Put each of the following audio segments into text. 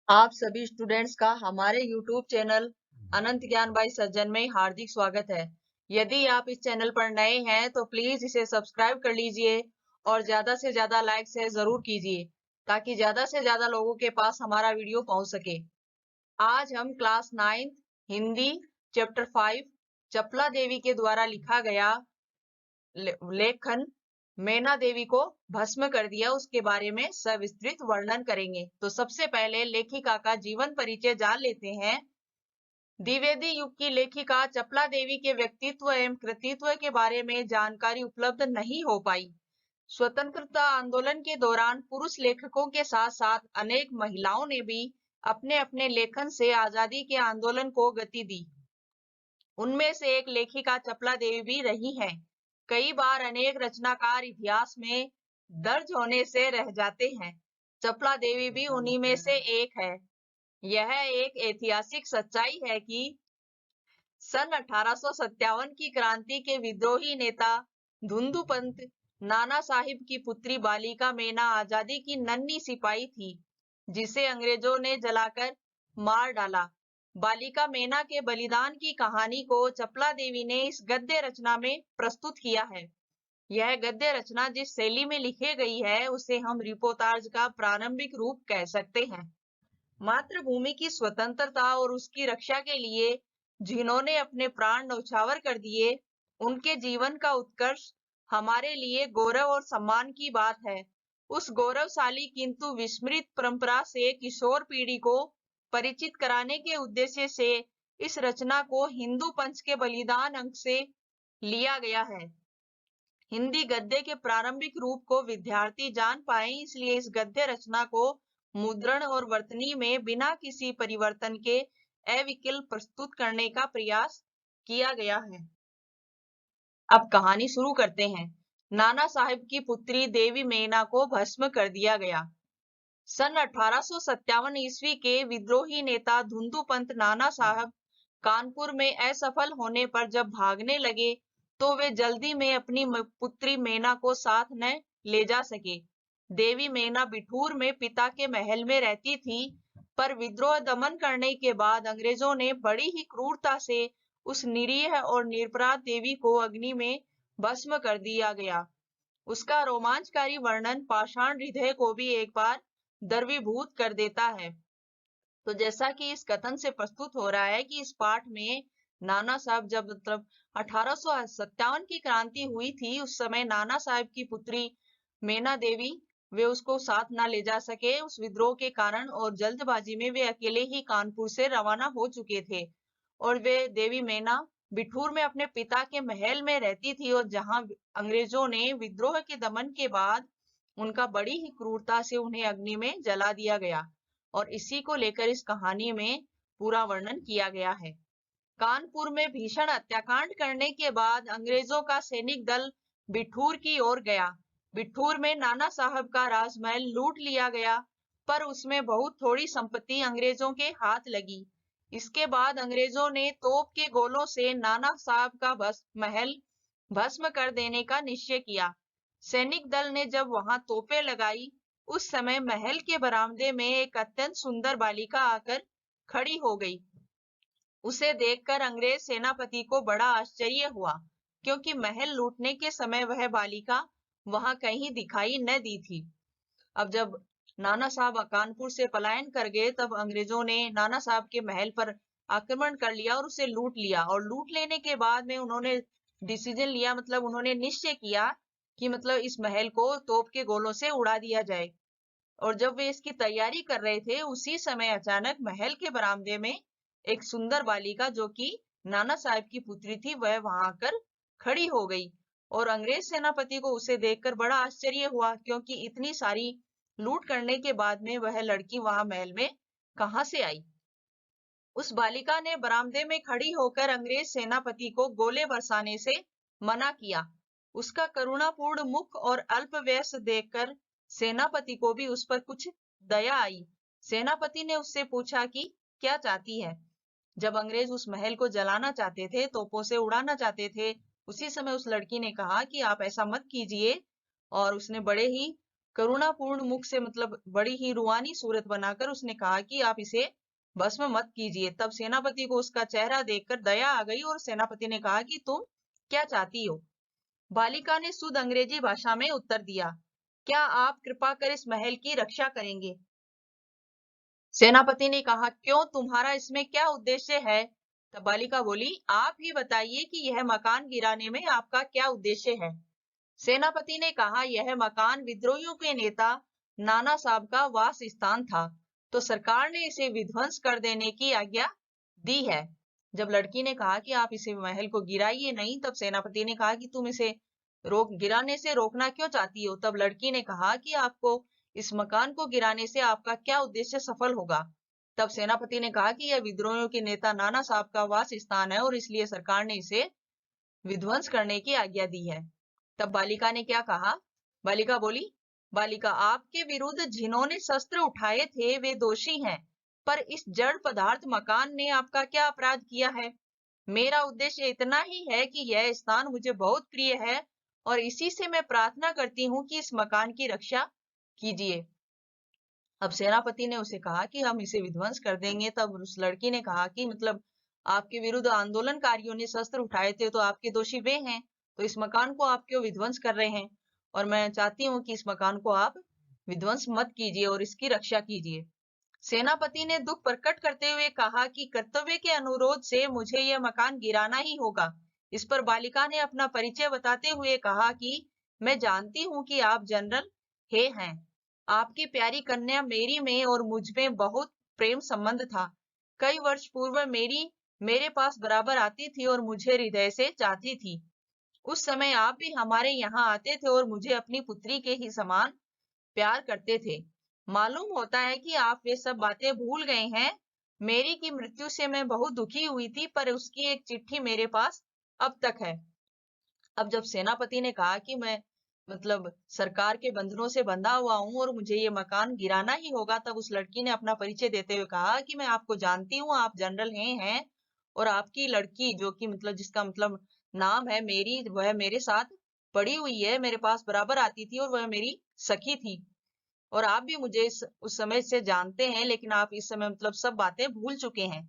आप सभी स्टूडेंट्स का हमारे YouTube चैनल अनंत ज्ञान बाई सज्जन में हार्दिक स्वागत है। यदि आप इस चैनल पर नए हैं तो प्लीज इसे सब्सक्राइब कर लीजिए और ज्यादा से ज्यादा लाइक शेयर जरूर कीजिए ताकि ज्यादा से ज्यादा लोगों के पास हमारा वीडियो पहुंच सके। आज हम क्लास 9 हिंदी चैप्टर 5 चपला देवी के द्वारा लिखा गया लेखन मैना देवी को भस्म कर दिया उसके बारे में सविस्तृत वर्णन करेंगे। तो सबसे पहले लेखिका का जीवन परिचय जान लेते हैं। द्विवेदी युग की लेखिका चपला देवी के व्यक्तित्व एवं कृतित्व के बारे में जानकारी उपलब्ध नहीं हो पाई। स्वतंत्रता आंदोलन के दौरान पुरुष लेखकों के साथ साथ अनेक महिलाओं ने भी अपने अपने लेखन से आजादी के आंदोलन को गति दी। उनमें से एक लेखिका चपला देवी भी रही हैं। कई बार अनेक रचनाकार इतिहास में दर्ज होने से रह जाते हैं। चपला देवी भी उन्हीं में से एक है। यह एक ऐतिहासिक सच्चाई है कि सन 1857 की क्रांति के विद्रोही नेता धुंधुपंत नाना साहिब की पुत्री बालिका मेना आजादी की नन्ही सिपाही थी जिसे अंग्रेजों ने जलाकर मार डाला। बालिका मेना के बलिदान की कहानी को चपला देवी ने इस गद्य रचना में प्रस्तुत किया है। यह गद्य रचना जिस शैली में लिखी गई है उसे हम रिपोर्टाज का प्रारंभिक रूप कह सकते हैं। मातृभूमि की स्वतंत्रता और उसकी रक्षा के लिए जिन्होंने अपने प्राण न्यौछावर कर दिए, उनके जीवन का उत्कर्ष हमारे लिए गौरव और सम्मान की बात है। उस गौरवशाली किंतु विस्मृत परंपरा से किशोर पीढ़ी को परिचित कराने के उद्देश्य से इस रचना को हिंदू पंच के बलिदान अंक से लिया गया है। हिंदी गद्य के प्रारंभिक रूप को विद्यार्थी जान पाए इसलिए इस गद्य रचना को मुद्रण और वर्तनी में बिना किसी परिवर्तन के अविकल प्रस्तुत करने का प्रयास किया गया है। अब कहानी शुरू करते हैं। नाना साहिब की पुत्री देवी मेना को भस्म कर दिया गया। सन 1857 ईस्वी के विद्रोही नेता धुंधुपंत नाना साहब कानपुर में असफल होने पर जब भागने लगे तो वे जल्दी में अपनी पुत्री मेना को साथ न ले जा सके। देवी मेना बिठूर में पिता के महल में रहती थी, पर विद्रोह दमन करने के बाद अंग्रेजों ने बड़ी ही क्रूरता से उस निरीह और निरपराध देवी को अग्नि में भस्म कर दिया गया। उसका रोमांचकारी वर्णन पाषाण हृदय को भी एक बार द्रवीभूत कर देता है। तो जैसा कि इस कथन से प्रस्तुत हो रहा है कि इस पाठ में नाना साहब जब मतलब 1857 की क्रांति हुई थी उस समय नाना साहब की पुत्री मेना देवी वे उसको साथ ना ले जा सके उस विद्रोह के कारण और जल्दबाजी में वे अकेले ही कानपुर से रवाना हो चुके थे और वे देवी मेना बिठूर में अपने पिता के महल में रहती थी और जहां अंग्रेजों ने विद्रोह के दमन के बाद उनका बड़ी ही क्रूरता से उन्हें अग्नि में जला दिया गया और इसी को लेकर इस कहानी में पूरा वर्णन किया गया है। कानपुर में भीषण हत्याकांड करने के बाद अंग्रेजों का सैनिक दल बिठूर की ओर गया। बिठूर में नाना साहब का राजमहल लूट लिया गया, पर उसमें बहुत थोड़ी संपत्ति अंग्रेजों के हाथ लगी। इसके बाद अंग्रेजों ने तोप के गोलों से नाना साहब का महल भस्म कर देने का निश्चय किया। सैनिक दल ने जब वहां तोपें लगाई, उस समय महल के बरामदे में एक अत्यंत सुंदर बालिका आकर खड़ी हो गई। उसे देखकर अंग्रेज सेनापति को बड़ा आश्चर्य हुआ, क्योंकि महल लूटने के समय वह बालिका वहां कहीं दिखाई न दी थी। अब जब नाना साहब कानपुर से पलायन कर गए तब अंग्रेजों ने नाना साहब के महल पर आक्रमण कर लिया और उसे लूट लिया और लूट लेने के बाद में उन्होंने डिसीजन लिया, मतलब उन्होंने निश्चय किया कि मतलब इस महल को तोप के गोलों से उड़ा दिया जाए। और जब वे इसकी तैयारी कर रहे थे उसी समय अचानक महल के बरामदे में एक सुंदर बालिका जो कि नाना साहब की पुत्री थी वह वहां आकर खड़ी हो गई और अंग्रेज सेनापति को उसे देखकर बड़ा आश्चर्य हुआ, क्योंकि इतनी सारी लूट करने के बाद में वह लड़की वहां महल में कहां से आई। उस बालिका ने बरामदे में खड़ी होकर अंग्रेज सेनापति को गोले बरसाने से मना किया। उसका करुणापूर्ण मुख और अल्प वयस देखकर सेनापति को भी उस पर कुछ दया आई। सेनापति ने उससे पूछा कि क्या चाहती है। जब अंग्रेज उस महल को जलाना चाहते थे, तोपों से उड़ाना चाहते थे, उसी समय उस लड़की ने कहा कि आप ऐसा मत कीजिए और उसने बड़े ही करुणापूर्ण मुख से मतलब बड़ी ही रुआनी सूरत बनाकर उसने कहा कि आप इसे भस्म मत कीजिए। तब सेनापति को उसका चेहरा देखकर दया आ गई और सेनापति ने कहा कि तुम क्या चाहती हो? बालिका ने शुद्ध अंग्रेजी भाषा में उत्तर दिया, क्या आप कृपा कर इस महल की रक्षा करेंगे? सेनापति ने कहा, क्यों, तुम्हारा इसमें क्या उद्देश्य है? तब बालिका बोली, आप ही बताइए कि यह मकान गिराने में आपका क्या उद्देश्य है? सेनापति ने कहा, यह मकान विद्रोहियों के नेता नाना साहब का वास स्थान था, तो सरकार ने इसे विध्वंस कर देने की आज्ञा दी है। जब लड़की ने कहा कि आप इसे महल को गिराइए नहीं, तब सेनापति ने कहा कि तुम इसे गिराने से रोकना क्यों चाहती हो? तब लड़की ने कहा कि आपको इस मकान को गिराने से आपका क्या उद्देश्य सफल होगा? तब सेनापति ने कहा कि यह विद्रोहियों के नेता नाना साहब का वास स्थान है और इसलिए सरकार ने इसे विध्वंस करने की आज्ञा दी है। तब बालिका ने क्या कहा? बालिका बोली, बालिका, आपके विरुद्ध जिन्होंने शस्त्र उठाए थे वे दोषी हैं, पर इस जड़ पदार्थ मकान ने आपका क्या अपराध किया है? मेरा उद्देश्य इतना ही है कि यह स्थान मुझे बहुत प्रिय है और इसी से मैं प्रार्थना करती हूँ कि इस मकान की रक्षा कीजिए। अब सेनापति ने उसे कहा कि हम इसे विध्वंस कर देंगे। तब उस लड़की ने कहा कि मतलब आपके विरुद्ध आंदोलनकारियों ने शस्त्र उठाए थे, तो आपके दोषी वे हैं, तो इस मकान को आप क्यों विध्वंस कर रहे हैं? और मैं चाहती हूँ कि इस मकान को आप विध्वंस मत कीजिए और इसकी रक्षा कीजिए। सेनापति ने दुख प्रकट करते हुए कहा कि कर्तव्य के अनुरोध से मुझे यह मकान गिराना ही होगा। इस पर बालिका ने अपना परिचय बताते हुए कहा कि मैं जानती हूँ कि आप जनरल हे हैं। आपकी प्यारी कन्या मेरी में और मुझ में बहुत प्रेम संबंध था। कई वर्ष पूर्व मेरे पास बराबर आती थी और मुझे हृदय से चाहती थी। उस समय आप भी हमारे यहाँ आते थे और मुझे अपनी पुत्री के ही समान प्यार करते थे। मालूम होता है कि आप वे सब बातें भूल गए हैं। मेरी की मृत्यु से मैं बहुत दुखी हुई थी, पर उसकी एक चिट्ठी मेरे पास अब तक है। अब जब सेनापति ने कहा कि मैं मतलब सरकार के बंधनों से बंधा हुआ हूँ और मुझे ये मकान गिराना ही होगा, तब उस लड़की ने अपना परिचय देते हुए कहा कि मैं आपको जानती हूँ, आप जनरल हैं और आपकी लड़की जो कि मतलब जिसका मतलब नाम है मेरी, वह मेरे साथ पढ़ी हुई है, मेरे पास बराबर आती थी और वह मेरी सखी थी। और आप भी मुझे उस समय से जानते हैं, लेकिन आप इस समय मतलब सब बातें भूल चुके हैं,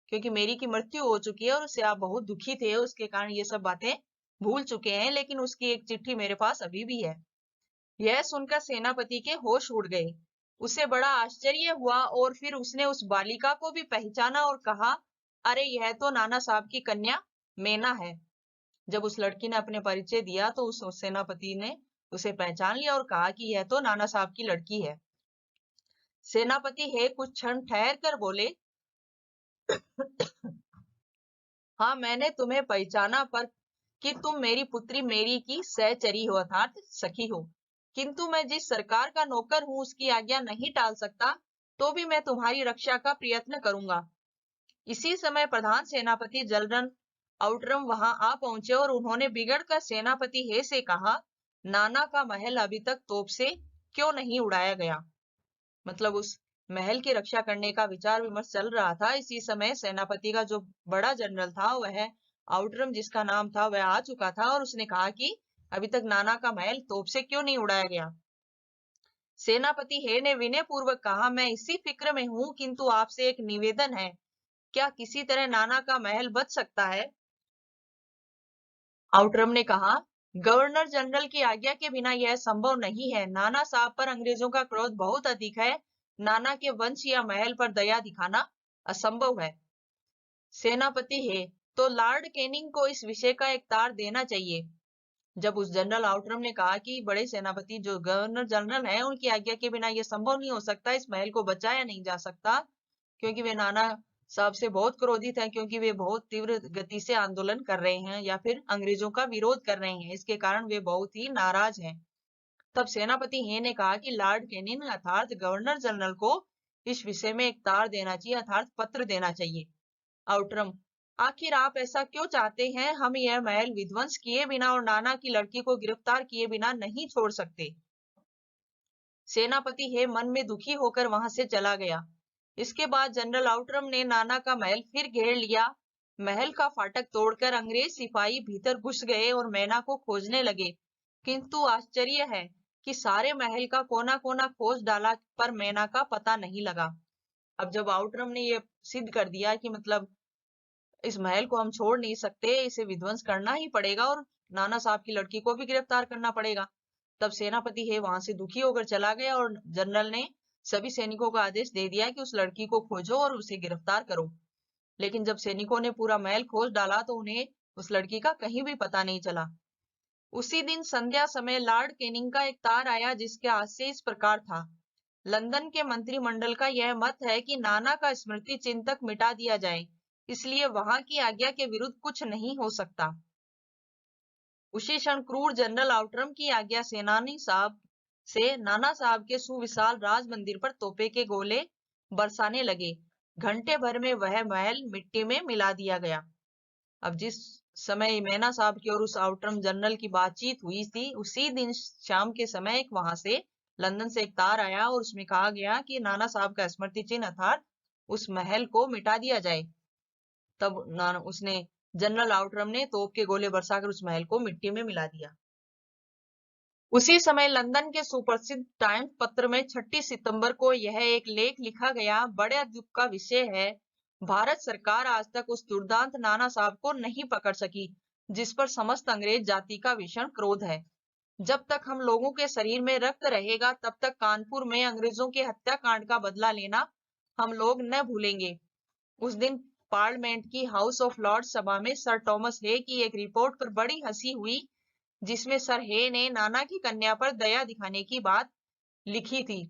क्योंकि मेरी की मृत्यु हो चुकी है और उससे आप बहुत दुखी थे, उसके कारण ये सब बातें भूल चुके हैं, लेकिन उसकी एक चिट्ठी मेरे पास अभी भी है। यह सुनकर सेनापति के होश उड़ गए। उसे बड़ा आश्चर्य हुआ और फिर उसने उस बालिका को भी पहचाना और कहा, अरे यह तो नाना साहब की कन्या मेना है। जब उस लड़की ने अपने परिचय दिया तो उस सेनापति ने उसे पहचान लिया और कहा कि यह तो नाना साहब की लड़की है। सेनापति है कुछ क्षण ठहर कर बोले, हाँ, मैंने तुम्हें पहचाना, पर कि तुम मेरी पुत्री मेरी की सहचरी हो अर्थात सखी हो, किंतु मैं जिस सरकार का नौकर हूँ उसकी आज्ञा नहीं टाल सकता, तो भी मैं तुम्हारी रक्षा का प्रयत्न करूंगा। इसी समय प्रधान सेनापति जनरल आउटरम वहां आ पहुंचे और उन्होंने बिगड़कर सेनापति हे से कहा, नाना का महल अभी तक तोप से क्यों नहीं उड़ाया गया? मतलब उस महल की रक्षा करने का विचार विमर्श चल रहा था। इसी समय सेनापति का जो बड़ा जनरल था, वह आउटरम जिसका नाम था, वह आ चुका था और उसने कहा कि अभी तक नाना का महल तोप से क्यों नहीं उड़ाया गया? सेनापति हे ने विनय पूर्वक कहा, मैं इसी फिक्र में हूं, किंतु आपसे एक निवेदन है, क्या किसी तरह नाना का महल बच सकता है? आउटरम ने कहा, गवर्नर जनरल की आज्ञा के बिना यह संभव नहीं है। नाना साहब पर अंग्रेजों का क्रोध बहुत अधिक है। नाना के वंश या महल पर दया दिखाना असंभव है। सेनापति है, तो लॉर्ड कैनिंग को इस विषय का एक तार देना चाहिए। जब उस जनरल आउटरम ने कहा कि बड़े सेनापति जो गवर्नर जनरल हैं, उनकी आज्ञा के बिना यह संभव नहीं हो सकता, इस महल को बचाया नहीं जा सकता, क्योंकि वे नाना साहब से बहुत क्रोधित हैं, क्योंकि वे बहुत तीव्र गति से आंदोलन कर रहे हैं या फिर अंग्रेजों का विरोध कर रहे हैं, इसके कारण वे बहुत ही नाराज हैं। तब सेनापति हे ने कहा कि लॉर्ड कैनिंग अर्थात गवर्नर जनरल को इस विषय में एक तार देना चाहिए, अर्थात पत्र देना चाहिए। आउटरम, आखिर आप ऐसा क्यों चाहते हैं? हम यह महल विध्वंस किए बिना और नाना की लड़की को गिरफ्तार किए बिना नहीं छोड़ सकते। सेनापति हे मन में दुखी होकर वहां से चला गया। इसके बाद जनरल आउटरम ने नाना का महल फिर घेर लिया। महल का फाटक तोड़कर अंग्रेज सिपाही भीतर घुस गए और मैना को खोजने लगे, किंतु आश्चर्य है, कि सारे महल का कोना कोना खोज डाला पर मैना का पता नहीं लगा। अब जब आउटरम ने ये सिद्ध कर दिया कि मतलब इस महल को हम छोड़ नहीं सकते, इसे विध्वंस करना ही पड़ेगा और नाना साहब की लड़की को भी गिरफ्तार करना पड़ेगा, तब सेनापति है वहां से दुखी होकर चला गया और जनरल ने सभी सैनिकों को आदेश दे दिया कि उस लड़की को खोजो और उसे गिरफ्तार करो। लेकिन जब सैनिकों ने पूरा महल खोज डाला तो उन्हें उस लड़की का कहीं भी पता नहीं चला। उसी दिन संध्या समय लॉर्ड कैनिंग का एक तार आया जिसके आशय इस प्रकार था। लंदन के मंत्रिमंडल का यह मत है कि नाना का स्मृति चिन्ह तक मिटा दिया जाए, इसलिए वहां की आज्ञा के विरुद्ध कुछ नहीं हो सकता। उसी क्षण क्रूर जनरल आउटरम की आज्ञा सेनानी साहब से नाना साहब के सुविशाल राज मंदिर पर तोपे के गोले बरसाने लगे। घंटे भर में वह महल मिट्टी में मिला दिया गया। अब जिस समय मैना साहब की और उस आउटरम जनरल की बातचीत हुई थी, उसी दिन शाम के समय एक वहां से लंदन से एक तार आया और उसमें कहा गया कि नाना साहब का स्मृति चिन्ह अर्थात उस महल को मिटा दिया जाए। तब उसने जनरल आउटरम ने तोप के गोले बरसाकर उस महल को मिट्टी में मिला दिया। उसी समय लंदन के सुप्रसिद्ध टाइम्स पत्र में 6 सितंबर को यह एक लेख लिखा गया। बड़े दुख का विषय है, भारत सरकार आज तक उस दुर्दांत नाना साहब को नहीं पकड़ सकी जिस पर समस्त अंग्रेज जाति का भीषण क्रोध है। जब तक हम लोगों के शरीर में रक्त रहेगा तब तक कानपुर में अंग्रेजों के हत्याकांड का बदला लेना हम लोग न भूलेंगे। उस दिन पार्लियामेंट की हाउस ऑफ लॉर्ड सभा में सर थॉमस हे की एक रिपोर्ट पर बड़ी हंसी हुई, जिसमें सर हे ने नाना की कन्या पर दया दिखाने की बात लिखी थी।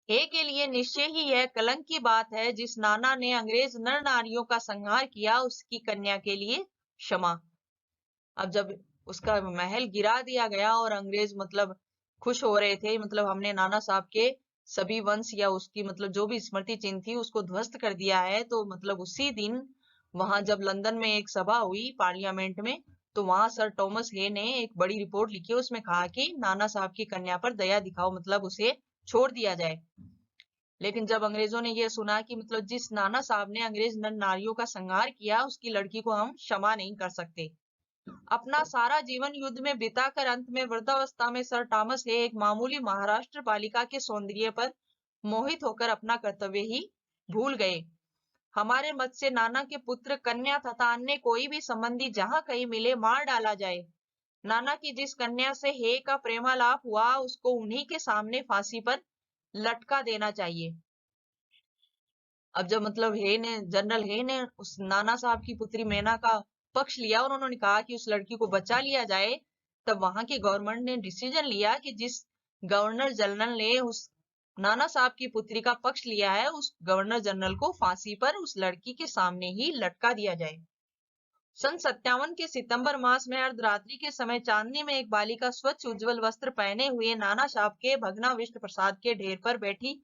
हे के लिए निश्चय ही यह कलंक की बात है, जिस नाना ने अंग्रेज नर नारियों का संहार किया उसकी कन्या के लिए क्षमा। अब जब उसका महल गिरा दिया गया और अंग्रेज मतलब खुश हो रहे थे, मतलब हमने नाना साहब के सभी वंश या उसकी मतलब जो भी स्मृति चिन्ह थी उसको ध्वस्त कर दिया है, तो मतलब उसी दिन वहां जब लंदन में एक सभा हुई पार्लियामेंट में, तो वहां सर थॉमस हे ने एक बड़ी रिपोर्ट लिखी। उसमें कहा कि नाना साहब की कन्या पर दया दिखाओ, मतलब उसे छोड़ दिया जाए। लेकिन जब अंग्रेजों ने यह सुना कि मतलब जिस नाना साहब ने अंग्रेज नर नारियों का संहार किया उसकी लड़की को हम क्षमा नहीं कर सकते। अपना सारा जीवन युद्ध में बिताकर अंत में वृद्धावस्था में सर थॉमस हे एक मामूली महाराष्ट्र बालिका के सौंदर्य पर मोहित होकर अपना कर्तव्य ही भूल गए। हमारे मत से नाना के पुत्र कन्या तथा अन्य कोई भी संबंधी जहां कहीं मिले मार डाला जाए। नाना की जिस कन्या से हे का प्रेमालाप हुआ उसको उन्हीं के सामने फांसी पर लटका देना चाहिए। अब जब मतलब हे ने जनरल हे ने उस नाना साहब की पुत्री मैना का पक्ष लिया और उन्होंने कहा कि उस लड़की को बचा लिया जाए, तब वहां की गवर्नमेंट ने डिसीजन लिया कि जिस गवर्नर जनरल ने उस नाना साहब की पुत्री का पक्ष लिया है उस गवर्नर जनरल को फांसी पर उस लड़की के सामने ही लटका दिया जाए। सन 57 के सितंबर मास में अर्धरात्रि के समय चांदनी में एक बालिका स्वच्छ उज्जवल वस्त्र पहने हुए नाना साहब के भग्नाविष्ट प्रसाद के ढेर पर बैठी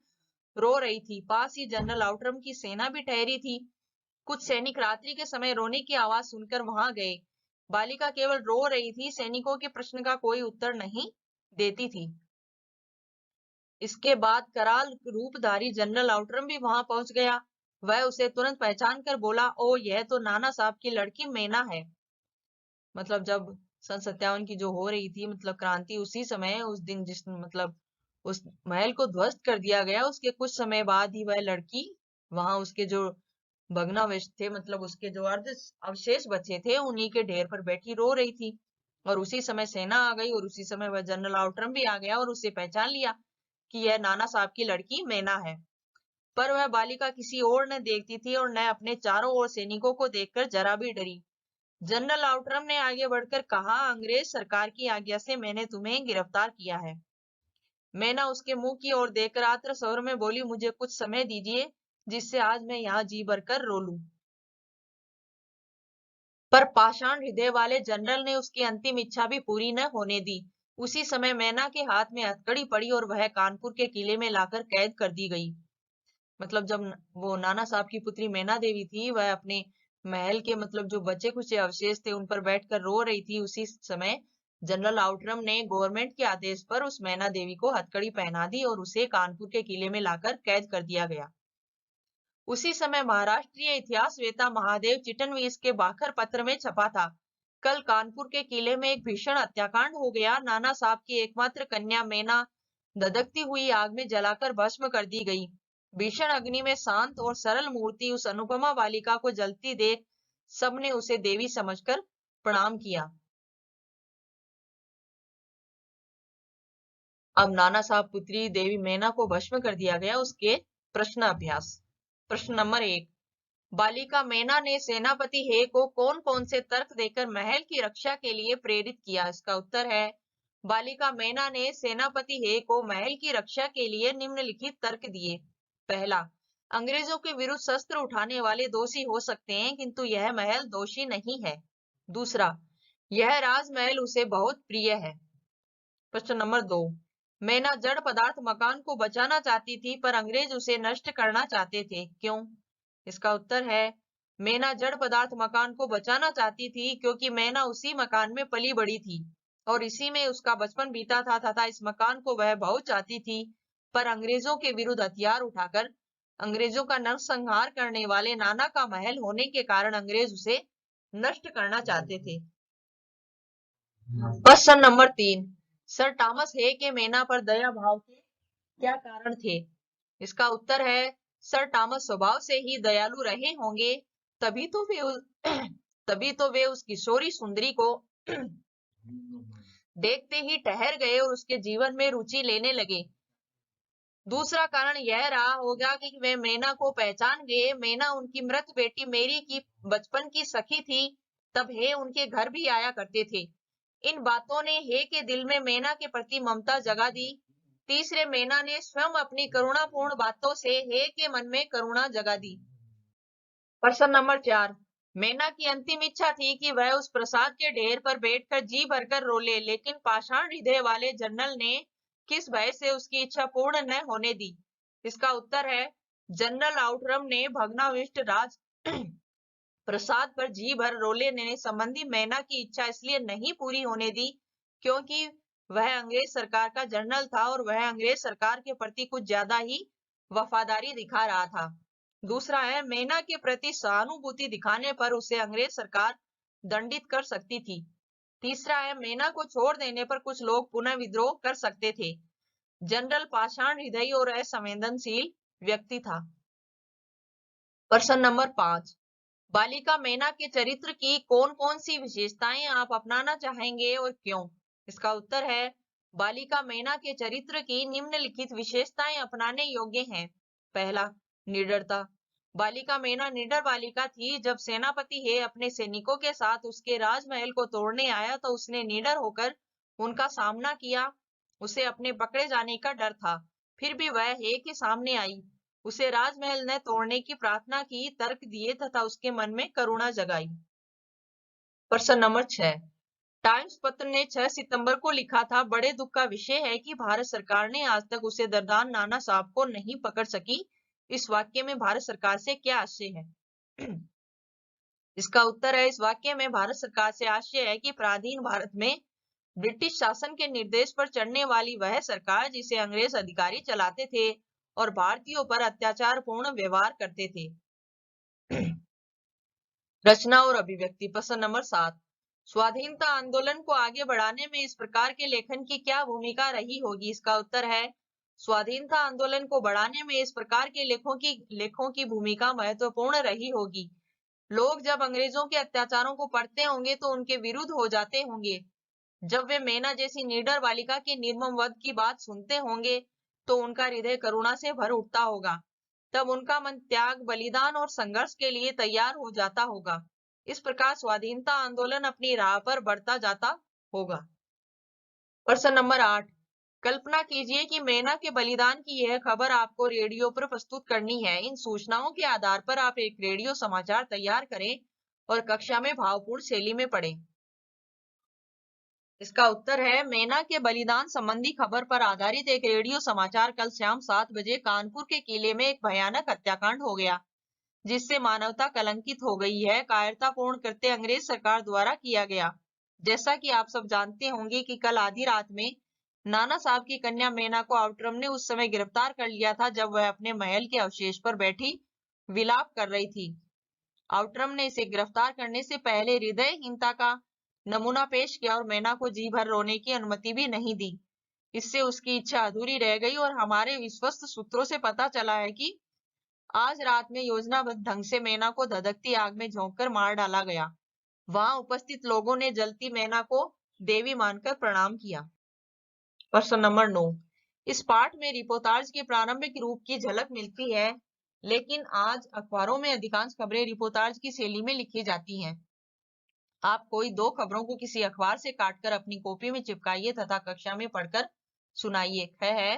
रो रही थी। पास ही जनरल आउटरम की सेना भी ठहरी थी। कुछ सैनिक रात्रि के समय रोने की आवाज सुनकर वहां गए। बालिका केवल रो रही थी, सैनिकों के प्रश्न का कोई उत्तर नहीं देती थी। इसके बाद कराल रूपधारी जनरल आउटरम भी वहां पहुंच गया। वह उसे तुरंत पहचान कर बोला, ओ यह तो नाना साहब की लड़की मैना है। मतलब जब सन 57 की जो हो रही थी मतलब क्रांति, उसी समय उस दिन जिस मतलब उस महल को ध्वस्त कर दिया गया, उसके कुछ समय बाद ही वह लड़की वहां उसके जो भग्नावशेष थे मतलब उसके जो अर्ध अवशेष बचे थे उन्हीं के ढेर पर बैठी रो रही थी। और उसी समय सेना आ गई और उसी समय वह जनरल आउटरम भी आ गया और उसे पहचान लिया कि यह नाना साहब की लड़की मैना है। पर वह बालिका किसी और न देखती थी और न अपने चारों ओर सैनिकों को देखकर जरा भी डरी। जनरल आउटरम ने आगे बढ़कर कहा, अंग्रेज सरकार की आज्ञा से मैंने तुम्हें गिरफ्तार किया है। मैना उसके मुंह की ओर देखकर आर्द्र स्वर में बोली, मुझे कुछ समय दीजिए जिससे आज मैं यहाँ जी भरकर रो लूं। पर पाषाण हृदय वाले जनरल ने उसकी अंतिम इच्छा भी पूरी न होने दी। उसी समय मैना के हाथ में हथकड़ी पड़ी और वह कानपुर के किले में लाकर कैद कर दी गई। मतलब जब वो नाना साहब की पुत्री मैना देवी थी, वह अपने महल के मतलब जो बचे कुछ अवशेष थे उन पर बैठकर रो रही थी। उसी समय जनरल आउटरम ने गवर्नमेंट के आदेश पर उस मैना देवी को हथकड़ी पहना दी और उसे कानपुर के किले में लाकर कैद कर दिया गया। उसी समय महाराष्ट्रीय इतिहास वेता महादेव चिटनवीस के बाखर पत्र में छपा था, कल कानपुर के किले में एक भीषण हत्याकांड हो गया। नाना साहब की एकमात्र कन्या मेना धधकती हुई आग में जलाकर भस्म कर दी गई। भीषण अग्नि में शांत और सरल मूर्ति उस अनुपमा बालिका को जलती देख सबने उसे देवी समझकर प्रणाम किया। अब नाना साहब पुत्री देवी मेना को भस्म कर दिया गया। उसके प्रश्न अभ्यास। प्रश्न नंबर 1, बालिका मेना ने सेनापति हे को कौन कौन से तर्क देकर महल की रक्षा के लिए प्रेरित किया? इसका उत्तर है, बालिका मेना ने सेनापति हे को महल की रक्षा के लिए निम्नलिखित तर्क दिए। पहला, अंग्रेजों के विरुद्ध शस्त्र उठाने वाले दोषी हो सकते हैं, किंतु यह महल दोषी नहीं है। दूसरा, यह राजमहल उसे बहुत प्रिय है। प्रश्न नंबर 2, मेना जड़ पदार्थ मकान को बचाना चाहती थी, पर अंग्रेज उसे नष्ट करना चाहते थे। क्यों? इसका उत्तर है, मेना जड़ पदार्थ मकान को बचाना चाहती थी क्योंकि मेना उसी मकान में पली बड़ी थी और इसी में उसका बचपन बीता था तथा इस मकान को वह बहुत चाहती थी। पर अंग्रेजों के विरुद्ध हथियार उठाकर अंग्रेजों का नरसंहार करने वाले नाना का महल होने के कारण अंग्रेज उसे नष्ट करना चाहते थे। प्रश्न नंबर 3, सर थॉमस हे के मेना पर दया भाव के क्या कारण थे? इसका उत्तर है, सर थॉमस स्वभाव से ही दयालु रहे होंगे, तभी तो वे उस किशोरी सुंदरी को देखते ही ठहर गए और उसके जीवन में रुचि लेने लगे। दूसरा कारण यह रहा होगा कि वे मेना को पहचान गए। मेना उनकी मृत बेटी मेरी की बचपन की सखी थी। तब हे उनके घर भी आया करते थे। इन बातों ने हे के दिल में मेना के प्रति ममता जगा दी। तीसरे, मेना ने स्वयं अपनी करुणापूर्ण बातों से हे के मन में करुणा जगा दी। प्रश्न नंबर 4, मेना की अंतिम इच्छा थी कि वह उस प्रसाद के ढेर पर बैठकर जी भरकर रो ले, लेकिन पाषाण हृदय वाले जनरल ने किस भय से उसकी इच्छा पूर्ण न होने दी? इसका उत्तर है, जनरल आउटरम ने भग्नाविष्ट राज प्रसाद पर जी भर रो लेने संबंधी मेना की इच्छा इसलिए नहीं पूरी होने दी क्योंकि वह अंग्रेज सरकार का जनरल था और वह अंग्रेज सरकार के प्रति कुछ ज्यादा ही वफादारी दिखा रहा था। दूसरा है, मेना के प्रति सहानुभूति दिखाने पर उसे अंग्रेज सरकार दंडित कर सकती थी। तीसरा है, मेना को छोड़ देने पर कुछ लोग पुनः विद्रोह कर सकते थे। जनरल पाषाण हृदय और असंवेदनशील व्यक्ति था। प्रश्न नंबर 5, बालिका मेना के चरित्र की कौन कौन सी विशेषताएं आप अपनाना चाहेंगे और क्यों? इसका उत्तर है, बालिका मेना के चरित्र की निम्नलिखित विशेषताएं अपनाने योग्य हैं। पहला, निडरता। बालिका मेना निडर बालिका थी। जब सेनापति हे अपने सैनिकों के साथ उसके राजमहल को तोड़ने आया तो उसने निडर होकर उनका सामना किया। उसे अपने पकड़े जाने का डर था, फिर भी वह हे के सामने आई, उसे राजमहल न तोड़ने की प्रार्थना की, तर्क दिए तथा उसके मन में करुणा जगाई। प्रश्न नंबर 6, टाइम्स पत्र ने 6 सितंबर को लिखा था, बड़े दुख का विषय है कि भारत सरकार ने आज तक उसे दरदान नाना साहब को नहीं पकड़ सकी। इस वाक्य में भारत सरकार से क्या आशय है? इसका उत्तर है, इस वाक्य में भारत सरकार से आशय है कि पराधीन भारत में ब्रिटिश शासन के निर्देश पर चढ़ने वाली वह सरकार जिसे अंग्रेज अधिकारी चलाते थे और भारतीयों पर अत्याचार पूर्ण व्यवहार करते थे। रचना और अभिव्यक्ति। प्रश्न नंबर 7, स्वाधीनता आंदोलन को आगे बढ़ाने में इस प्रकार के लेखन की क्या भूमिका रही होगी? इसका उत्तर है, स्वाधीनता आंदोलन को बढ़ाने में इस प्रकार के लेखों की भूमिका महत्वपूर्ण रही होगी। लोग जब अंग्रेजों के अत्याचारों को पढ़ते होंगे तो उनके विरुद्ध हो जाते होंगे। जब वे मेना जैसी निडर बालिका के निर्मम वध की बात सुनते होंगे तो उनका हृदय करुणा से भर उठता होगा। तब उनका मन त्याग, बलिदान और संघर्ष के लिए तैयार हो जाता होगा। इस प्रकार स्वाधीनता आंदोलन अपनी राह पर बढ़ता जाता होगा। प्रश्न नंबर 8, कल्पना कीजिए कि मेना के बलिदान की यह खबर आपको रेडियो पर प्रस्तुत करनी है। इन सूचनाओं के आधार पर आप एक रेडियो समाचार तैयार करें और कक्षा में भावपूर्ण शैली में पढ़ें। इसका उत्तर है, मेना के बलिदान संबंधी खबर पर आधारित एक रेडियो समाचार कल शाम 7 बजे कानपुर के किले में एक भयानक हत्याकांड हो गया जिससे मानवता कलंकित हो गई है। कायरतापूर्ण कृत्य अंग्रेज सरकार द्वारा किया गया। जैसा कि आप सब जानते होंगे कि कल आधी रात में नाना साहब की कन्या मेना को आउटरम ने उस समय गिरफ्तार कर लिया था जब वह अपने महल के अवशेष पर बैठी विलाप कर रही थी। आउटरम ने इसे गिरफ्तार करने से पहले हृदयहीनता का नमूना पेश किया और मैना को जी भर रोने की अनुमति भी नहीं दी। इससे उसकी इच्छा अधूरी रह गई और हमारे विश्वस्त सूत्रों से पता चला है कि आज रात में योजनाबद्ध ढंग से मैना को धधकती आग में झोंककर मार डाला गया। वहां उपस्थित लोगों ने जलती मैना को देवी मानकर प्रणाम किया। प्रश्न नंबर 9। इस पाठ में रिपोर्टाज के प्रारंभिक रूप की झलक मिलती है, लेकिन आज अखबारों में अधिकांश खबरें रिपोर्टाज की शैली में लिखी जाती हैं। आप कोई दो खबरों को किसी अखबार से काटकर अपनी कॉपी में चिपकाइए तथा कक्षा में पढ़कर सुनाइए। ख है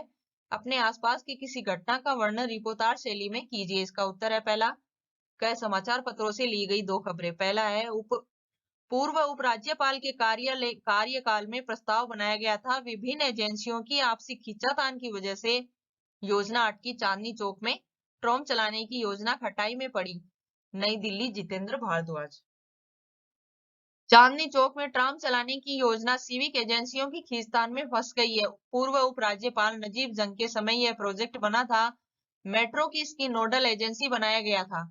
अपने आसपास की किसी घटना का वर्णन रिपोर्टाज शैली में कीजिए। इसका उत्तर है पहला। क समाचार पत्रों से ली गई दो खबरें। पहला है पूर्व उपराज्यपाल के कार्यकाल में प्रस्ताव बनाया गया था। विभिन्न एजेंसियों की आपसी खींचातान की वजह से योजना अटकी। चांदनी चौक में ट्रोम चलाने की योजना खटाई में पड़ी। नई दिल्ली, जितेंद्र भारद्वाज। चांदनी चौक में ट्राम चलाने की योजना सिविक एजेंसियों की खींचतान में फंस गई है। पूर्व उपराज्यपाल नजीब जंग के समय यह प्रोजेक्ट बना था। मेट्रो की इसकी नोडल एजेंसी बनाया गया था।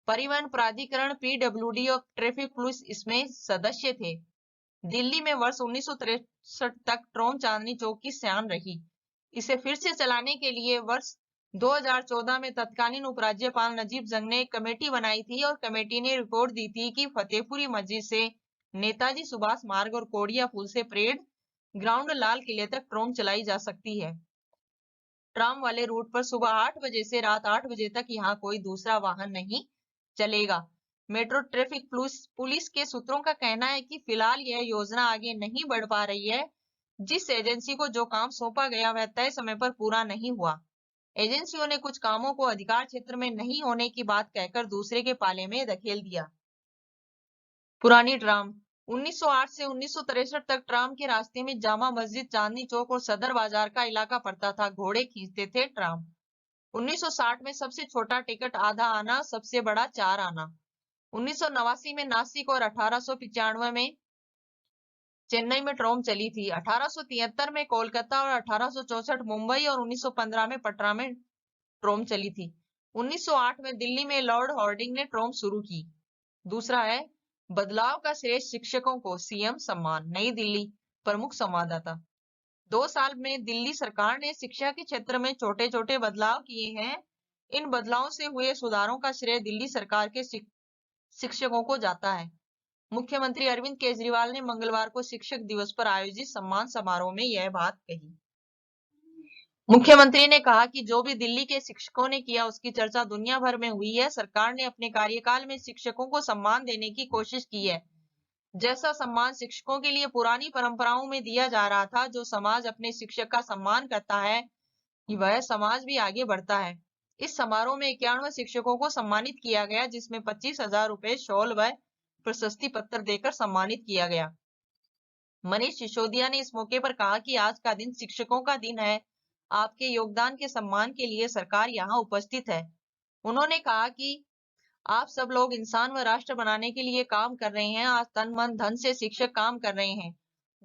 परिवहन प्राधिकरण पीडब्ल्यूडी और ट्रैफिक पुलिस इसमें सदस्य थे। दिल्ली में वर्ष 1963 तक ट्रोम चांदनी चौक की शान रही। इसे फिर से चलाने के लिए वर्ष 2014 में तत्कालीन उपराज्यपाल नजीब जंग ने एक कमेटी बनाई थी और कमेटी ने रिपोर्ट दी थी कि फतेहपुरी मस्जिद से नेताजी सुभाष मार्ग और कोडिया पुल से परेड ग्राउंड लाल किले तक ट्रोम चलाई जा सकती है। ट्राम वाले रूट पर सुबह 8 बजे से रात 8 बजे तक यहाँ कोई दूसरा वाहन नहीं चलेगा। मेट्रो ट्रैफिक पुलिस के सूत्रों का कहना है कि फिलहाल यह योजना आगे नहीं बढ़ पा रही है। जिस एजेंसी को जो काम सौंपा गया वह तय समय पर पूरा नहीं हुआ। एजेंसियों ने कुछ कामों को अधिकार क्षेत्र में नहीं होने की बात कहकर दूसरे के पाले में धकेल दिया। पुरानी ट्राम 1908 से 1963 तक ट्राम के रास्ते में जामा मस्जिद, चांदनी चौक और सदर बाजार का इलाका पड़ता था। घोड़े खींचते थे ट्राम। 1960 में सबसे छोटा टिकट आधा आना, सबसे बड़ा 4 आना। 1989 में नासिक और 1895 में चेन्नई में ट्रोम चली थी। 1873 में कोलकाता और 1864 मुंबई और 1915 में पटना में ट्रोम चली थी। 1908 में दिल्ली में लॉर्ड हार्डिंग ने ट्रोम शुरू की। दूसरा है बदलाव का श्रेय शिक्षकों को, सीएम सम्मान। नई दिल्ली, प्रमुख संवाददाता। 2 साल में दिल्ली सरकार ने शिक्षा के क्षेत्र में छोटे छोटे बदलाव किए हैं। इन बदलावों से हुए सुधारों का श्रेय दिल्ली सरकार के शिक्षकों को जाता है। मुख्यमंत्री अरविंद केजरीवाल ने मंगलवार को शिक्षक दिवस पर आयोजित सम्मान समारोह में यह बात कही। मुख्यमंत्री ने कहा कि जो भी दिल्ली के शिक्षकों ने किया उसकी चर्चा दुनिया भर में हुई है। सरकार ने अपने कार्यकाल में शिक्षकों को सम्मान देने की कोशिश की है। जैसा सम्मान शिक्षकों के लिए पुरानी परंपराओं में दिया जा रहा था। जो समाज अपने शिक्षक का सम्मान करता है वह समाज भी आगे बढ़ता है। इस समारोह में 51 शिक्षकों को सम्मानित किया गया, जिसमें 25,000 रुपए, शॉल व प्रशस्ति पत्र देकर सम्मानित किया गया। मनीष सिसोदिया ने इस मौके पर कहा कि आज का दिन शिक्षकों का दिन है। आपके योगदान के सम्मान के लिए सरकार यहाँ उपस्थित है। उन्होंने कहा कि आप सब लोग इंसान व राष्ट्र बनाने के लिए काम कर रहे हैं। आज तन मन धन से शिक्षक काम कर रहे हैं।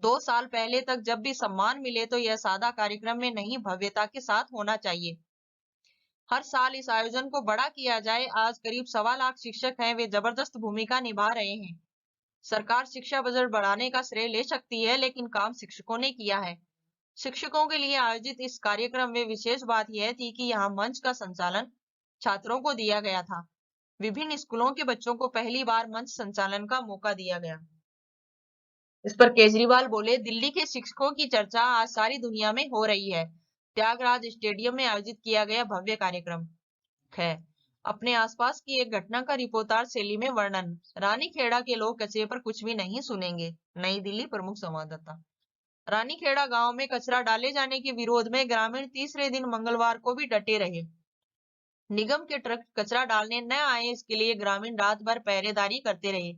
2 साल पहले तक जब भी सम्मान मिले तो यह सादा कार्यक्रम में नहीं, भव्यता के साथ होना चाहिए। हर साल इस आयोजन को बड़ा किया जाए। आज करीब 1.25 लाख शिक्षक हैं। वे जबरदस्त भूमिका निभा रहे हैं। सरकार शिक्षा बजट बढ़ाने का श्रेय ले सकती है, लेकिन काम शिक्षकों ने किया है। शिक्षकों के लिए आयोजित इस कार्यक्रम में विशेष बात यह थी कि यहाँ मंच का संचालन छात्रों को दिया गया था। विभिन्न स्कूलों के बच्चों को पहली बार मंच संचालन का मौका दिया गया। इस पर केजरीवाल बोले, दिल्ली के शिक्षकों की चर्चा आज सारी दुनिया में हो रही है। त्यागराज स्टेडियम में आयोजित किया गया भव्य कार्यक्रम है। अपने आसपास की एक घटना का रिपोर्टाज शैली में वर्णन। रानीखेड़ा के लोग कचरे पर कुछ भी नहीं सुनेंगे। नई दिल्ली, प्रमुख संवाददाता। रानीखेड़ा गांव में कचरा डाले जाने के विरोध में ग्रामीण तीसरे दिन मंगलवार को भी डटे रहे। निगम के ट्रक कचरा डालने न आए, इसके लिए ग्रामीण रात भर पहरेदारी करते रहे।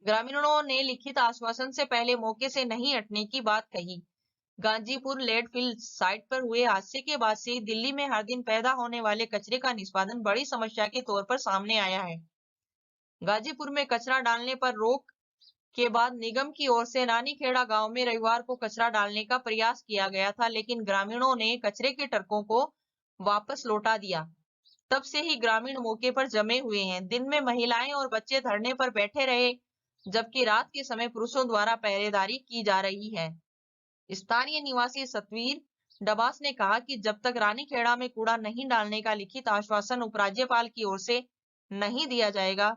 ग्रामीणों ने लिखित आश्वासन से पहले मौके से नहीं हटने की बात कही। गाजीपुर लैंडफिल साइट पर हुए हादसे के बाद से दिल्ली में हर दिन पैदा होने वाले कचरे का निष्पादन बड़ी समस्या के तौर पर सामने आया है। गाजीपुर में कचरा डालने पर रोक के बाद निगम की ओर से रानीखेड़ा गांव में रविवार को कचरा डालने का प्रयास किया गया था, लेकिन ग्रामीणों ने कचरे के ट्रकों को वापस लौटा दिया। तब से ही ग्रामीण मौके पर जमे हुए हैं। दिन में महिलाएं और बच्चे धरने पर बैठे रहे। जबकि रात के समय पुरुषों द्वारा पहरेदारी की जा रही है। स्थानीय निवासी सतवीर डबास ने कहा कि जब तक रानीखेड़ा में कूड़ा नहीं डालने का लिखित आश्वासन उपराज्यपाल की ओर से नहीं दिया जाएगा,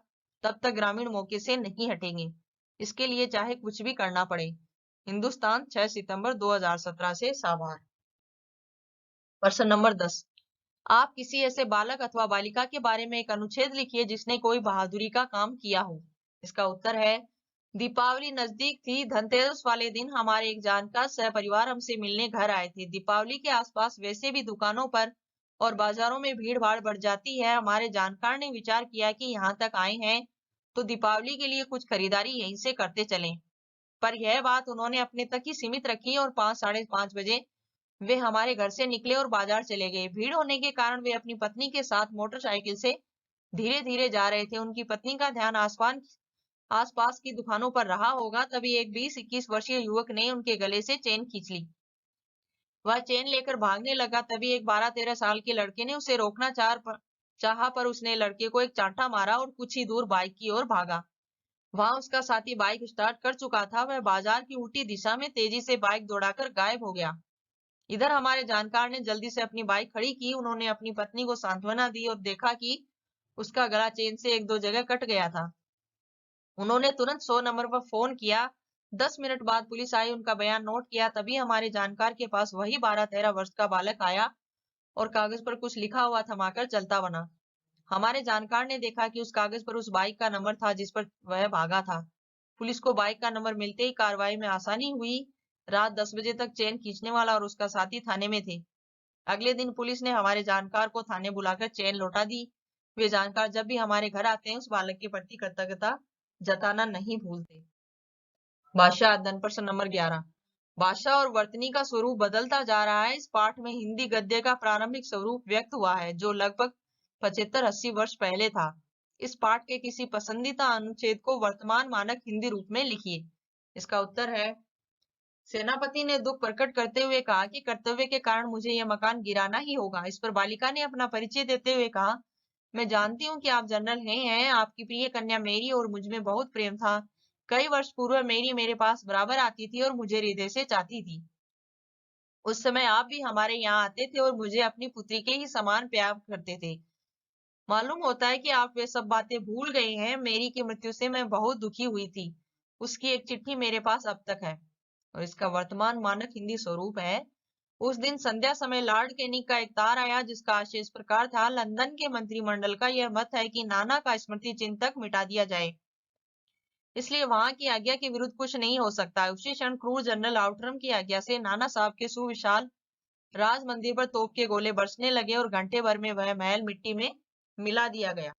तब तक ग्रामीण मौके से नहीं हटेंगे। इसके लिए चाहे कुछ भी करना पड़े। हिंदुस्तान 6 सितंबर 2017 से साभार। प्रश्न नंबर 10, आप किसी ऐसे बालक अथवा बालिका के बारे में एक अनुच्छेद लिखिए जिसने कोई बहादुरी का काम किया हो। इसका उत्तर है, दीपावली नजदीक थी। धनतेरस वाले दिन हमारे एक जानकार सहपरिवार हमसे मिलने घर आए थे। दीपावली के आसपास वैसे भी दुकानों पर और बाजारों में भीड़ भाड़ बढ़ जाती है। हमारे जानकार ने विचार किया कि यहाँ तक आए हैं तो दीपावली के लिए कुछ खरीदारी यहीं से करते चलें। पर यह बात उन्होंने अपने तक ही सीमित रखी और 5 साढ़े 5 बजे वे हमारे घर से निकले और बाजार चले गए। भीड़ होने के कारण वे अपनी पत्नी के साथ मोटरसाइकिल से धीरे धीरे जा रहे थे। उनकी पत्नी का ध्यान आसपास की दुकानों पर रहा होगा। तभी एक 20-21 वर्षीय युवक ने उनके गले से चेन खींच ली। वह चेन लेकर भागने लगा। तभी एक 12-13 साल के लड़के ने उसे रोकना चाहा पर उसने लड़के को एक चांटा मारा और कुछ ही दूर बाइक की ओर भागा। वहां उसका साथी बाइक स्टार्ट कर चुका था। वह बाजार की उल्टी दिशा में तेजी से बाइक दौड़ाकर गायब हो गया। इधर हमारे जानकार ने जल्दी से अपनी बाइक खड़ी की। उन्होंने अपनी पत्नी को सांत्वना दी और देखा कि उसका गला चेन से 1-2 जगह कट गया था। उन्होंने तुरंत 100 नंबर पर फोन किया। 10 मिनट बाद पुलिस आई, उनका बयान नोट किया। तभी हमारे जानकार के पास वही 12-13 वर्ष का बालक आया और कागज पर कुछ लिखा हुआ थमाकर चलता बना। हमारे जानकार ने देखा कि उस कागज पर उस बाइक का नंबर था जिस पर वह भागा था। पुलिस को बाइक का नंबर मिलते ही कार्रवाई में आसानी हुई। रात 10 बजे तक चेन खींचने वाला और उसका साथी थाने में थे। अगले दिन पुलिस ने हमारे जानकार को थाने बुलाकर चेन लौटा दी। वे जानकार जब भी हमारे घर आते हैं उस बालक के प्रति कृतज्ञता जताना नहीं भूलते। भाषा अध्ययन प्रश्न नंबर 11, भाषा और वर्तनी का स्वरूप बदलता जा रहा है। इस पाठ में हिंदी गद्य का प्रारंभिक स्वरूप व्यक्त हुआ है जो लगभग 75-80 वर्ष पहले था। इस पाठ के किसी पसंदीदा अनुच्छेद को वर्तमान मानक हिंदी रूप में लिखिए। इसका उत्तर है, सेनापति ने दुख प्रकट करते हुए कहा कि कर्तव्य के कारण मुझे यह मकान गिराना ही होगा। इस पर बालिका ने अपना परिचय देते हुए कहा, मैं जानती हूँ कि आप जनरल हैं। आपकी प्रिय कन्या मेरी और मुझ में बहुत प्रेम था। कई वर्ष पूर्व मेरी मेरे पास बराबर आती थी और मुझे हृदय से चाहती थी। उस समय आप भी हमारे यहाँ आते थे और मुझे अपनी पुत्री के ही समान प्यार करते थे। मालूम होता है कि आप वे सब बातें भूल गए हैं। मेरी की मृत्यु से मैं बहुत दुखी हुई थी। उसकी एक चिट्ठी मेरे पास अब तक है। और इसका वर्तमान मानक हिंदी स्वरूप है, उस दिन संध्या समय लॉर्ड केनिंग का एक तार आया जिसका आशय इस प्रकार था, लंदन के मंत्रिमंडल का यह मत है कि नाना का स्मृति चिन्ह तक मिटा दिया जाए, इसलिए वहां की आज्ञा के विरुद्ध कुछ नहीं हो सकता। उसी क्षण क्रूर जनरल आउटरम की आज्ञा से नाना साहब के सुविशाल राज मंदिर पर तोप के गोले बरसने लगे और घंटे भर में वह महल मिट्टी में मिला दिया गया।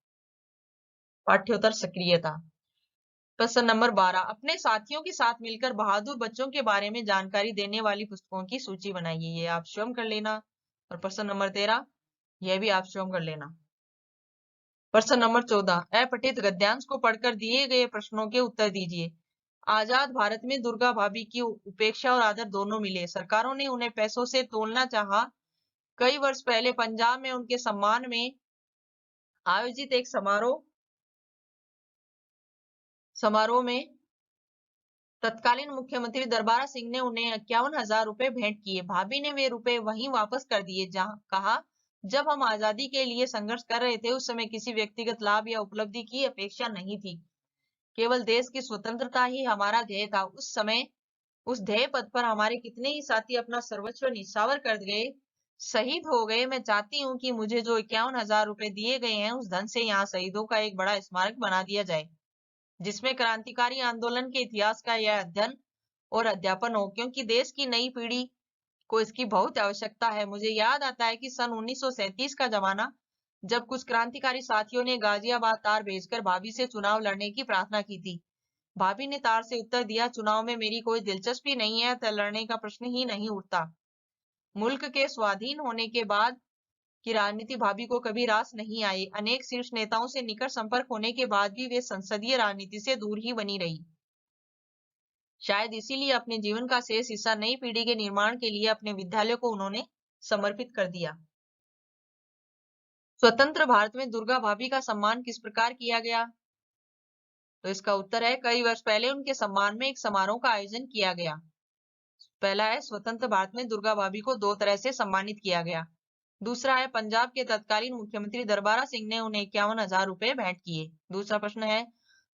पाठ्योत्तर सक्रियता प्रश्न नंबर 12, अपने साथियों के साथ मिलकर बहादुर बच्चों के बारे में जानकारी देने वाली पुस्तकों की सूची बनाइए। ये आप स्वयं कर लेना। और प्रश्न नंबर 13, यह भी आप स्वयं कर लेना। प्रश्न नंबर 14, अपठित गद्यांश को पढ़कर दिए गए प्रश्नों के उत्तर दीजिए। आजाद भारत में दुर्गा भाभी की उपेक्षा और आदर दोनों मिले। सरकारों ने उन्हें पैसों से तोलना चाहा। कई वर्ष पहले पंजाब में उनके सम्मान में आयोजित एक समारोह में तत्कालीन मुख्यमंत्री दरबारा सिंह ने उन्हें 51,000 रुपए भेंट किए। भाभी ने वे रुपए वहीं वापस कर दिए। जहां कहा, जब हम आजादी के लिए संघर्ष कर रहे थे उस समय किसी व्यक्तिगत लाभ या उपलब्धि की अपेक्षा नहीं थी। केवल देश की स्वतंत्रता ही हमारा ध्येय था। उस समय उस ध्येय पद पर हमारे कितने ही साथी अपना सर्वस्व निछावर कर गए, शहीद हो गए। मैं चाहती हूँ कि मुझे जो 51,000 रुपए दिए गए हैं उस धन से यहाँ शहीदों का एक बड़ा स्मारक बना दिया जाए जिसमें क्रांतिकारी आंदोलन के इतिहास का यह अध्ययन और अध्यापन हो, क्योंकि देश की नई पीढ़ी को इसकी बहुत आवश्यकता है। मुझे याद आता है कि सन 1937 का जमाना, जब कुछ क्रांतिकारी साथियों ने गाजियाबाद तार भेजकर भाभी से चुनाव लड़ने की प्रार्थना की थी। भाभी ने तार से उत्तर दिया, चुनाव में मेरी कोई दिलचस्पी नहीं है, तो लड़ने का प्रश्न ही नहीं उठता। मुल्क के स्वाधीन होने के बाद की राजनीति भाभी को कभी रास नहीं आई। अनेक शीर्ष नेताओं से निकट संपर्क होने के बाद भी वे संसदीय राजनीति से दूर ही बनी रही। शायद इसीलिए अपने जीवन का शेष हिस्सा नई पीढ़ी के निर्माण के लिए अपने विद्यालय को उन्होंने समर्पित कर दिया। स्वतंत्र भारत में दुर्गा भाभी का सम्मान किस प्रकार किया गया? तो इसका उत्तर है कई वर्ष पहले उनके सम्मान में एक समारोह का आयोजन किया गया। पहला है स्वतंत्र भारत में दुर्गा भाभी को 2 तरह से सम्मानित किया गया। दूसरा है पंजाब के तत्कालीन मुख्यमंत्री दरबारा सिंह ने उन्हें 51,000 रुपए भेंट किए। दूसरा प्रश्न है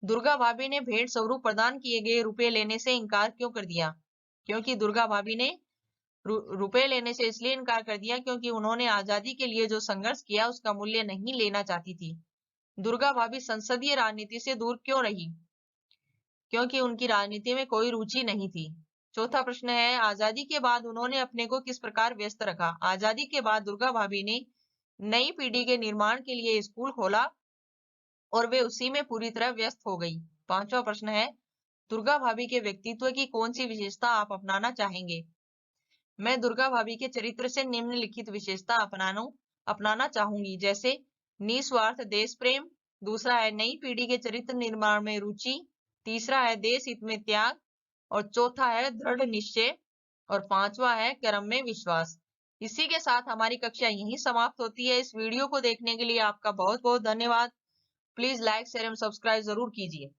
दुर्गा भाभी ने भेंट स्वरूप प्रदान किए गए रुपए लेने से इनकार क्यों कर दिया? क्योंकि दुर्गा भाभी ने रुपए लेने से इसलिए इनकार कर दिया क्योंकि उन्होंने आजादी के लिए जो संघर्ष किया उसका मूल्य नहीं लेना चाहती थी। दुर्गा भाभी संसदीय राजनीति से दूर क्यों रही? क्योंकि उनकी राजनीति में कोई रुचि नहीं थी। चौथा प्रश्न है आजादी के बाद उन्होंने अपने को किस प्रकार व्यस्त रखा? आजादी के बाद दुर्गा भाभी ने नई पीढ़ी के निर्माण के लिए स्कूल खोला और वे उसी में पूरी तरह व्यस्त हो गई। पांचवा प्रश्न है दुर्गा भाभी के व्यक्तित्व की कौन सी विशेषता आप अपनाना चाहेंगे? मैं दुर्गा भाभी के चरित्र से निम्नलिखित विशेषता अपनाना चाहूंगी, जैसे निस्वार्थ देश प्रेम, दूसरा है नई पीढ़ी के चरित्र निर्माण में रुचि, तीसरा है देश हित में त्याग और चौथा है दृढ़ निश्चय और पांचवा है कर्म में विश्वास। इसी के साथ हमारी कक्षा यहीं समाप्त होती है। इस वीडियो को देखने के लिए आपका बहुत बहुत धन्यवाद। प्लीज लाइक शेयर एवं सब्सक्राइब जरूर कीजिए।